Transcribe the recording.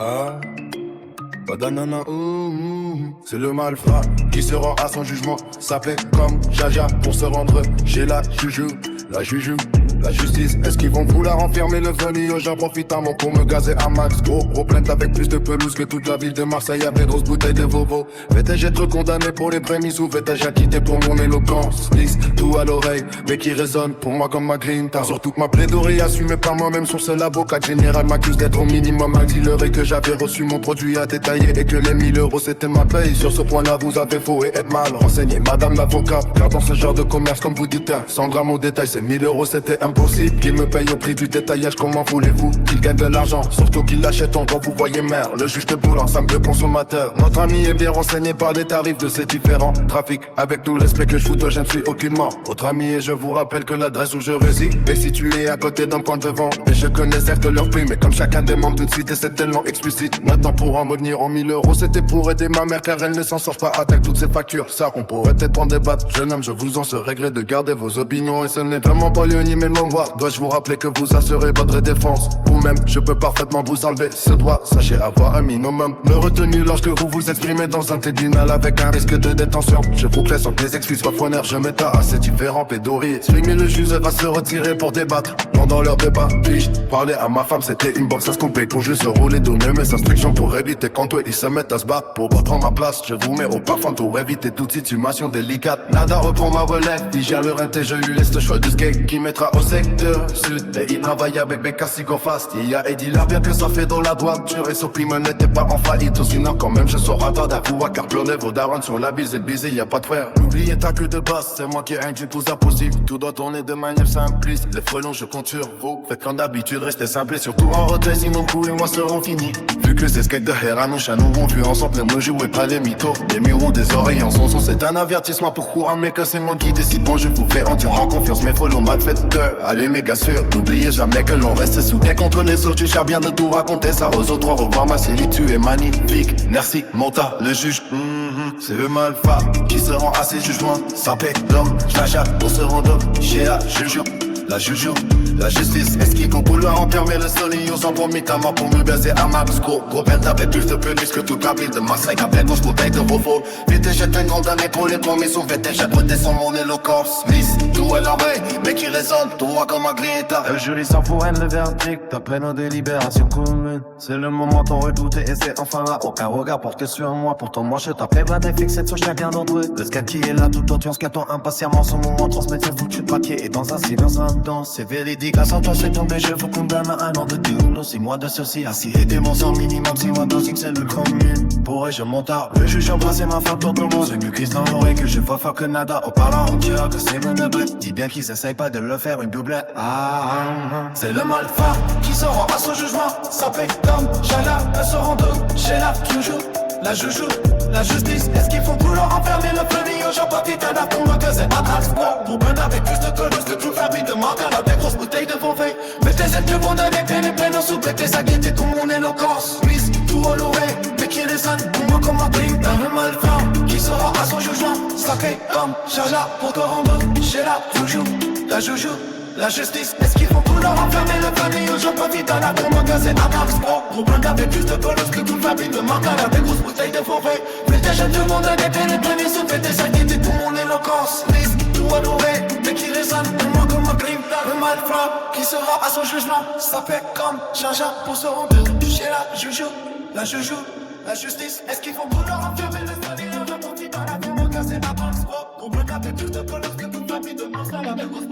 Ah, banana, c'est le malfrat qui se rend à son jugement. S'appelle comme Jaja pour se rendre chez la juju. La juju, la justice, est-ce qu'ils vont vouloir enfermer le venir? J'en profite à mon pour me gazer à max. Gros plainte avec plus de pelouse que toute la ville de Marseille avec grosse bouteille de Vovo. Vais-je être condamné pour les prémices ou vais-je acquitté pour mon éloquence? Lisse, tout à l'oreille, mais qui résonne pour moi comme ma grinta. Sur toute ma plaidoirie assumée par moi-même, son seul avocat général m'accuse d'être au minimum un dealer et que j'avais reçu mon produit à détailler et que les 1000 euros c'était ma paye. Sur ce point-là vous avez faux et être mal renseigné, madame l'avocate. Car dans ce genre de commerce comme vous dites, 100 grammes au détail c'est 1000 euros, c'était impossible qu'il me paye au prix du détaillage. Comment voulez-vous qu'il gagne de l'argent? Surtout qu'il l'achète en gros, vous voyez mère. Le juge de boule ensemble de consommateurs. Notre ami est bien renseigné par les tarifs de ces différents trafics. Avec tout le respect que je vous dois, je ne suis aucunement votre ami. Et je vous rappelle que l'adresse où je réside est située à côté d'un point de vente. Et je connais certes leur prix, mais comme chacun des membres d'une cité c'est tellement explicite. Maintenant pour en revenir en 1000 euros, c'était pour aider ma mère car elle ne s'en sort pas avec toutes ses factures. Ça on pourrait peut-être en débattre. Jeune homme, je vous en serais gré de garder vos opinions. Et ce n'est vraiment pas lieu ni même voir. Dois-je vous rappeler que vous assurez votre défense? Vous-même, je peux parfaitement vous enlever ce doigt. Sachez avoir un minimum de retenue lorsque vous vous exprimez dans un tribunal avec un risque de détention. Je vous plaît sans que les excuses soient fonnaires. Je m'étais assez différents pédories. Mais le juge va se retirer pour débattre. Pendant leur débat, puis parler à ma femme, c'était une boxe à se couper. Pour juste rouler, donner mes instructions pour éviter quand toi ils se mettent à se battre. Pour reprendre ma place, je vous mets au parfum pour éviter toute situation délicate. Nada reprend ma relève, il gère le rinté, je lui laisse le choix du skate qui mettra au secteur sud. Et il travaille avec Becasigo Fast. Il y a Eddie là, bien que ça fait dans la droiture. Et son prime n'était pas en faillite. Sinon quand même je sors à tard d'avouer. Car pleurer vos darons sur la bise et bise, y a pas de frère. N'oubliez ta queue de base, c'est moi qui indique tout ça possible. Tout doit tourner de manière simpliste. Les frelons je compte sur vous. Faites comme d'habitude, restez simple et surtout en retrait. Sinon vous et moi seront finis. Vu que ces skates de Heranoucha nous vont plus ensemble. Ne me jouez pas les mythos. Les murs des oreilles en son son. C'est un avertissement pour courant. Mais que c'est moi qui décide. Bon je vous fais entièrement confiance. Mais follow mal faites peur. Allez méga sûr. N'oubliez jamais que l'on reste soudés contre les autres. Tu cherches bien de tout raconter ça aux autres. Au revoir ma série, tu es magnifique. Merci Monta, le juge. C'est le malfrat qui se rend à ses jugements. Ça paie l'homme, j'l'achète pour se rendre chez la juju. La juju, la justice, est-ce qu'il faut vouloir enfermer le solio sans promitamment pour me baiser à max? Gros père t'avais plus de peluche que toute la ville de Marseille avec grosse bouteille de Vovo. Vite j'ai un condamné pour les promises ou vite j'ai redescends mon éloquence. Miss, tout est l'oreille, mais qui résonne, toi comme un grita. Le jury s'en fout, le verdict, après nos délibérations communes. C'est le moment tant redouté et c'est enfin là. Aucun regard porté sur moi, pourtant moi je t'appelle pas des fixés sur chacun d'entre eux. Le scat qui est là tout autant, ce qu'attend impatiemment son moment. Transmettre ses foutus papiers et dans un silence intense. C'est véridique, à 100 ans c'est tombé, je vous condamne à un an de déroulement. 6 mois de ceci, assis et démons sans minimum. 6 mois d'osique, c'est le commune. Pourrais-je m'entendre, le juge embrasser ma femme pour comment. C'est mieux qu'ils dans l'oreille que je vois fort que nada. Au parlant, on dira que c'est mon neveu. Dis bien qu'ils essayent pas de le faire une doublette. C'est le malfrat qui se rend à son jugement. Ça fait comme Jala, elle se rend chez la juju. La juju, la justice, est-ce qu'ils font vouloir enfermer le premier? J'en profite à la pour me que c'est pas transport. Pour prendre avec plus de colosses que toute la vie de Morgan avec grosse bouteille de Beauvais. Mais tes ailes que vont donner, t'es les pleines en soupe. Et tes aguettes tout mon éloquence. Miss, tout honoré, mais qui résonne pour moi comme un prix. Dans le malfrat qui se rend à son jugement. Sacré comme Jala pour te rendre chez la juju. La juju, la justice, est-ce qu'ils vont vouloir enfermer le famille? J'en profite à la pour me que c'est un transport. Pour prendre avec plus de colosses que toute la vie de Morgan avec grosse bouteille de Beauvais. Mais tes jeunes de monde avec les premiers sous. Fait tes aguettes pour mon éloquence. Miss, tout adoré, mais qui résonne pour moi comme un crime. Le malfrat qui se rend à son jugement. Ça fait comme Jaja pour se rendre chez la juju. La juju, la justice, est-ce qu'ils vont vouloir enfermer le famille? J'en profite à la pour me que c'est un transport. Pour prendre avec plus de colosses que toute la vie de Morgan avec grosse